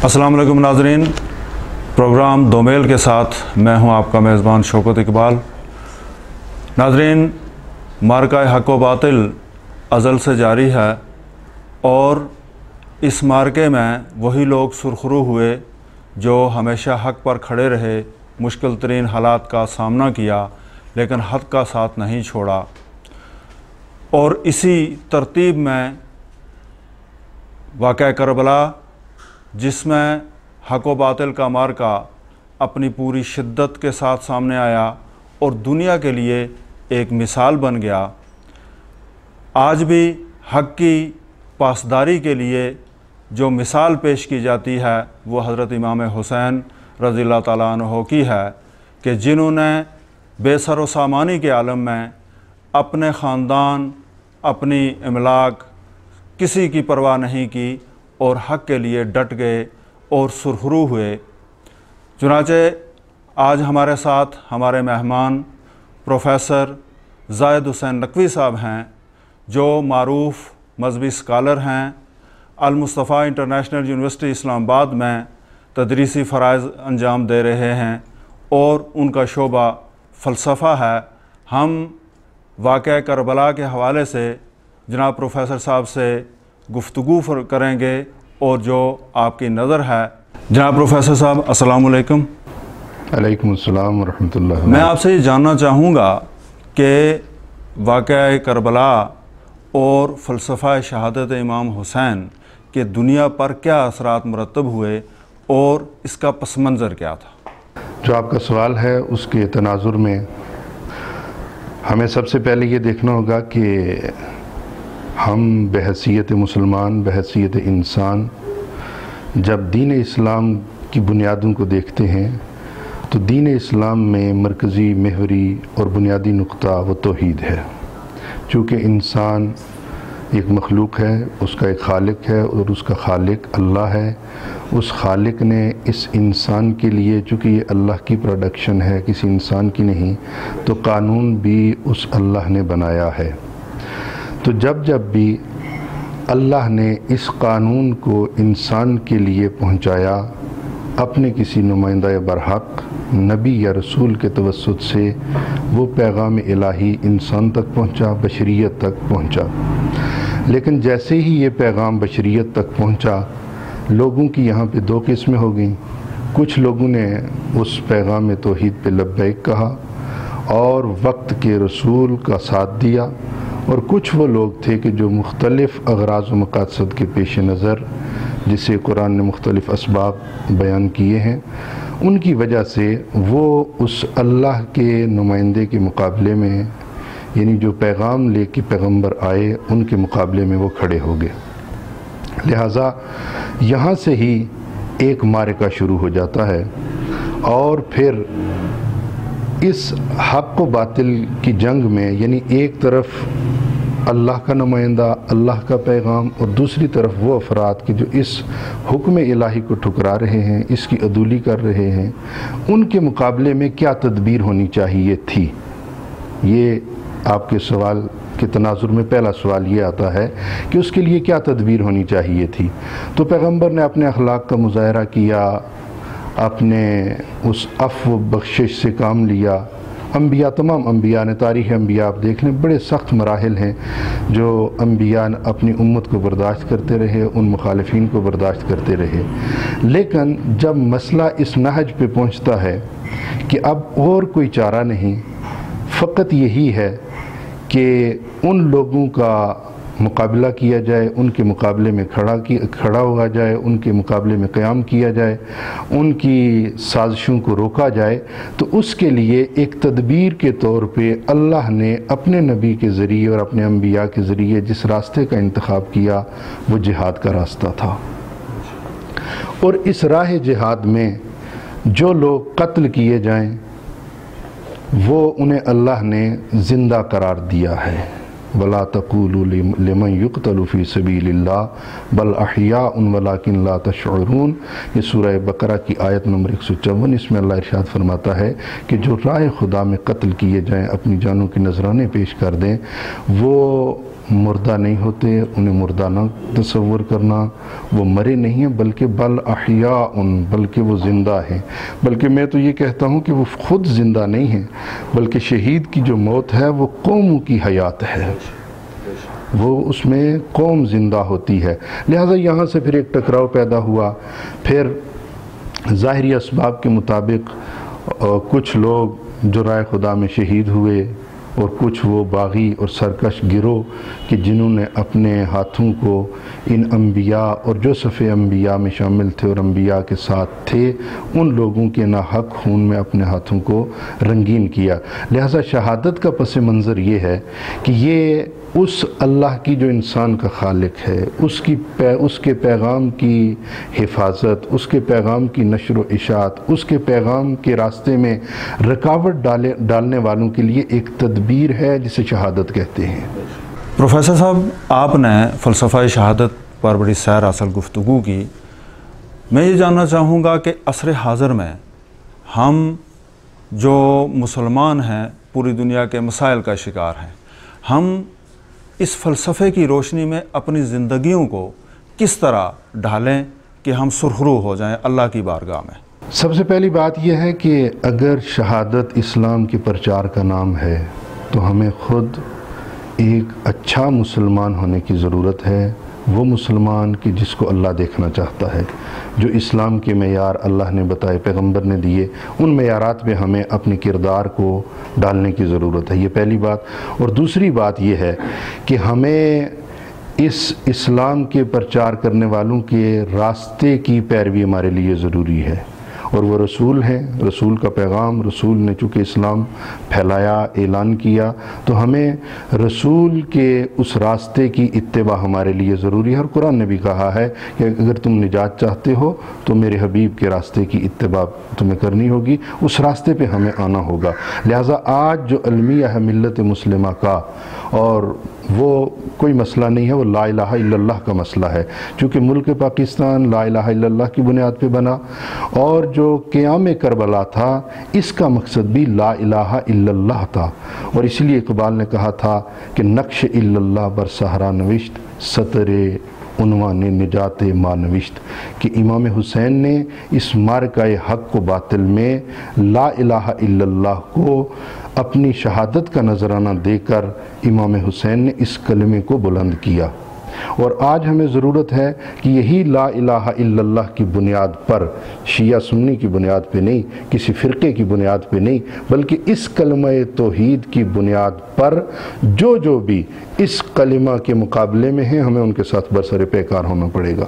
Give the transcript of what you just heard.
अस्सलाम वालेकुम नाज़रीन, प्रोग्राम दोमेल के साथ मैं हूं आपका मेज़बान शौकत इकबाल। नाज़रीन, मार्का हक़ व बातिल अज़ल से जारी है और इस मार्के में वही लोग सुरखरू हुए जो हमेशा हक़ पर खड़े रहे, मुश्किल तरीन हालात का सामना किया लेकिन हक़ का साथ नहीं छोड़ा। और इसी तरतीब में वाक़या करबला, जिसमें हक़ व बातिल का मार्का अपनी पूरी शिद्दत के साथ सामने आया और दुनिया के लिए एक मिसाल बन गया। आज भी हक़ की पासदारी के लिए जो मिसाल पेश की जाती है वो हज़रत इमाम हुसैन रज़ियल्लाहु ताला अन्हु की है कि जिन्होंने बेसर व सामानी के आलम में अपने ख़ानदान, अपनी इमलाक, किसी की परवाह नहीं की और हक़ के लिए डट गए और सुरखरू हुए। चुनांचे आज हमारे साथ हमारे मेहमान प्रोफेसर ज़ाहिद हुसैन नकवी साहब हैं, जो मारूफ़ मज़हबी स्कॉलर हैं। अल मुस्तफ़ा इंटरनेशनल यूनिवर्सिटी इस्लामाबाद में तदरीसी फ़राइज़ अंजाम दे रहे हैं और उनका शोबा फ़लसफ़ा है। हम वाक़या करबला के हवाले से जनाब प्रोफेसर साहब से गुफ्तगू करेंगे और जो आपकी नज़र है। जनाब प्रोफेसर साहब, अस्सलामु अलैकुम। अलैकुम अस्सलाम व रहमतुल्लाह। मैं आपसे ये जानना चाहूँगा कि वाक़या करबला और फ़लसफ़ा शहादत इमाम हुसैन के दुनिया पर क्या असरात मुरतब हुए और इसका पस मंज़र क्या था? जो आपका सवाल है उसके तनाजुर में हमें सबसे पहले ये देखना होगा कि हम बहैसियत मुसलमान, बहैसियत इंसान जब दीन इस्लाम की बुनियादों को देखते हैं तो दीन इस्लाम में मरकज़ी, महवरी और बुनियादी नुक्ता वो तौहीद है। चूँकि इंसान एक मखलूक है, उसका एक खालिक है और उसका खालिक अल्लाह है। उस खालिक ने इस इंसान के लिए, चूँकि ये अल्लाह की प्रोडक्शन है, किसी इंसान की नहीं, तो कानून भी उस अल्लाह ने बनाया है। तो जब जब भी अल्लाह ने इस कानून को इंसान के लिए पहुंचाया, अपने किसी नुमाइंदा बरहक नबी या रसूल के तवस्सुत से वो पैगाम इलाही इंसान तक पहुंचा, बशरियत तक पहुंचा। लेकिन जैसे ही ये पैगाम बशरियत तक पहुंचा, लोगों की यहाँ पे दो किस्में हो गईं। कुछ लोगों ने उस पैगाम तौहीद पे लब्बैक कहा और वक्त के रसूल का साथ दिया, और कुछ वो लोग थे कि जो मुख्तलिफ़ अग़राज़ व मक़ासद के पेश नज़र, जिसे कुरान ने मुख्तलिफ़ असबाब बयान किए हैं, उनकी वजह से वो उस अल्लाह के नुमाइंदे के मुकाबले में, यानी जो पैगाम लेके पैगंबर आए, उनके मुकाबले में वो खड़े हो गए। लिहाजा यहाँ से ही एक मारका शुरू हो जाता है और फिर इस हक़ व बातिल की जंग में, यानी एक तरफ अल्लाह का नुमाइंदा, अल्लाह का पैगाम, और दूसरी तरफ वो अफराद कि जो इस हुक्म इलाही को ठुकरा रहे हैं, इसकी अदूली कर रहे हैं, उनके मुकाबले में क्या तदबीर होनी चाहिए थी। ये आपके सवाल के तनाजुर में पहला सवाल ये आता है कि उसके लिए क्या तदबीर होनी चाहिए थी। तो पैगंबर ने अपने अखलाक का मुज़ाहरा किया, अपने उस अफ़्व बख्शिश से काम लिया। अम्बिया, तमाम अम्बिया ने, तारीख़ अम्बिया आप देख लें, बड़े सख्त मराहिल हैं जो अम्बिया अपनी उम्मत को बर्दाश्त करते रहे, उन मुखालिफिन को बर्दाश्त करते रहे। लेकिन जब मसला इस नहज पे पहुंचता है कि अब और कोई चारा नहीं, फ़कत यही है कि उन लोगों का मुकाबला किया जाए, उनके मुकाबले में खड़ा हुआ जाए, उनके मुकाबले में क़याम किया जाए, उनकी साजिशों को रोका जाए, तो उसके लिए एक तदबीर के तौर पे अल्लाह ने अपने नबी के ज़रिए और अपने अम्बिया के ज़रिए जिस रास्ते का इंतखाब किया वो जिहाद का रास्ता था। और इस राह जिहाद में जो लोग कत्ल किए जाएं, वो उन्हें अल्लाह ने ज़िंदा करार दिया है। वला तक़ूलू लिमन युक़तलु फ़ी सबीलिल्लाह बल अहयाउन वलाकिन ला तशऊरून। ये सूरह बकरा की आयत नंबर 154। इसमें अल्लाह इरशाद फरमाता है कि जो राह खुदा में कत्ल किए जाएँ, अपनी जानों के नजराने पेश कर दें, वो مردہ نہیں ہوتے، انہیں مردہ نہ تصور کرنا، وہ مرے نہیں ہیں بلکہ بل احیاء، بلکہ وہ زندہ ہیں۔ بلکہ میں تو یہ کہتا ہوں کہ وہ خود زندہ نہیں ہیں، بلکہ شہید کی جو موت ہے وہ قوموں کی حیات ہے، وہ اس میں قوم زندہ ہوتی ہے۔ لہٰذا یہاں سے پھر ایک ٹکراؤ پیدا ہوا۔ پھر ظاہری اسباب کے مطابق کچھ لوگ جو رائے خدا میں شہید ہوئے، اور کچھ وہ باغی اور سرکش گروہ کہ جنہوں نے اپنے ہاتھوں کو ان انبیاء اور جو صفِ انبیاء میں شامل تھے اور انبیاء کے ساتھ تھے، ان لوگوں کے ناحق خون میں اپنے ہاتھوں کو رنگین کیا۔ لہٰذا شہادت کا پس منظر یہ ہے کہ یہ اس اللہ کی جو انسان کا خالق ہے، اس کے پیغام کی حفاظت، اس کے پیغام کی نشر و اشاعت، اس کے پیغام کے راستے میں رکاوٹ ڈالنے والوں کے لیے ایک تدبیر ہے جسے شہادت کہتے ہیں۔ پروفیسر صاحب، آپ نے فلسفہ شہادت پر بڑی سیر اصل گفتگو کی۔ میں یہ جاننا چاہوں گا کہ عصر حاضر میں ہم جو مسلمان ہیں پوری دنیا کے مسائل کا شکار ہیں، ہم اس فلسفے کی روشنی میں اپنی زندگیوں کو کس طرح ڈھالیں کہ ہم سرخرو ہو جائیں اللہ کی بارگاہ میں؟ سب سے پہلی بات یہ ہے کہ اگر شہادت اسلام کے پرچار کا نام ہے تو ہمیں خود ایک اچھا مسلمان ہونے کی ضرورت ہے، وہ مسلمان کہ جس کو اللہ دیکھنا چاہتا ہے، جو اسلام کے معیار اللہ نے بتائے، پیغمبر نے دیے، ان معیارات میں ہمیں اپنے کردار کو ڈالنے کی ضرورت ہے۔ یہ پہلی بات۔ اور دوسری بات یہ ہے کہ ہمیں اس اسلام کے پرچار کرنے والوں کے راستے کی پیروی ہمارے لیے ضروری ہے، اور وہ رسول ہیں، رسول کا پیغام، رسول نے چونکہ اسلام پھیلایا، اعلان کیا، تو ہمیں رسول کے اس راستے کی اتباع ہمارے لیے ضروری ہے۔ اور قرآن نے بھی کہا ہے کہ اگر تم نجات چاہتے ہو تو میرے حبیب کے راستے کی اتباع تمہیں کرنی ہوگی، اس راستے پہ ہمیں آنا ہوگا۔ لہٰذا آج جو المیہ ہے ملت مسلمہ کا، اور وہ کوئی مسئلہ نہیں ہے، وہ لا الہ الا اللہ کا مسئلہ ہے، چونکہ ملک پاکستان لا الہ الا اللہ کی بنیاد پہ بنا، اور جو قیام کربلا تھا اس کا مقصد بھی لا الہ الا اللہ تھا۔ اور اس لیے اقبال نے کہا تھا کہ نقش الا اللہ بر صحرا نوشت، سطر عنوان نجات ما نوشت، کہ امام حسین نے اس معرکہ حق و باطل میں لا الہ الا اللہ کو اپنی شہادت کا نذرانہ دے کر امام حسین نے اس کلمے کو بلند کیا۔ اور آج ہمیں ضرورت ہے کہ یہی لا الہ الا اللہ کی بنیاد پر، شیعہ سنی کی بنیاد پہ نہیں، کسی فرقے کی بنیاد پہ نہیں، بلکہ اس کلمہ توحید کی بنیاد پر جو بھی اس کلمہ کے مقابلے میں ہیں، ہمیں ان کے ساتھ برسر پیکار ہونا پڑے گا۔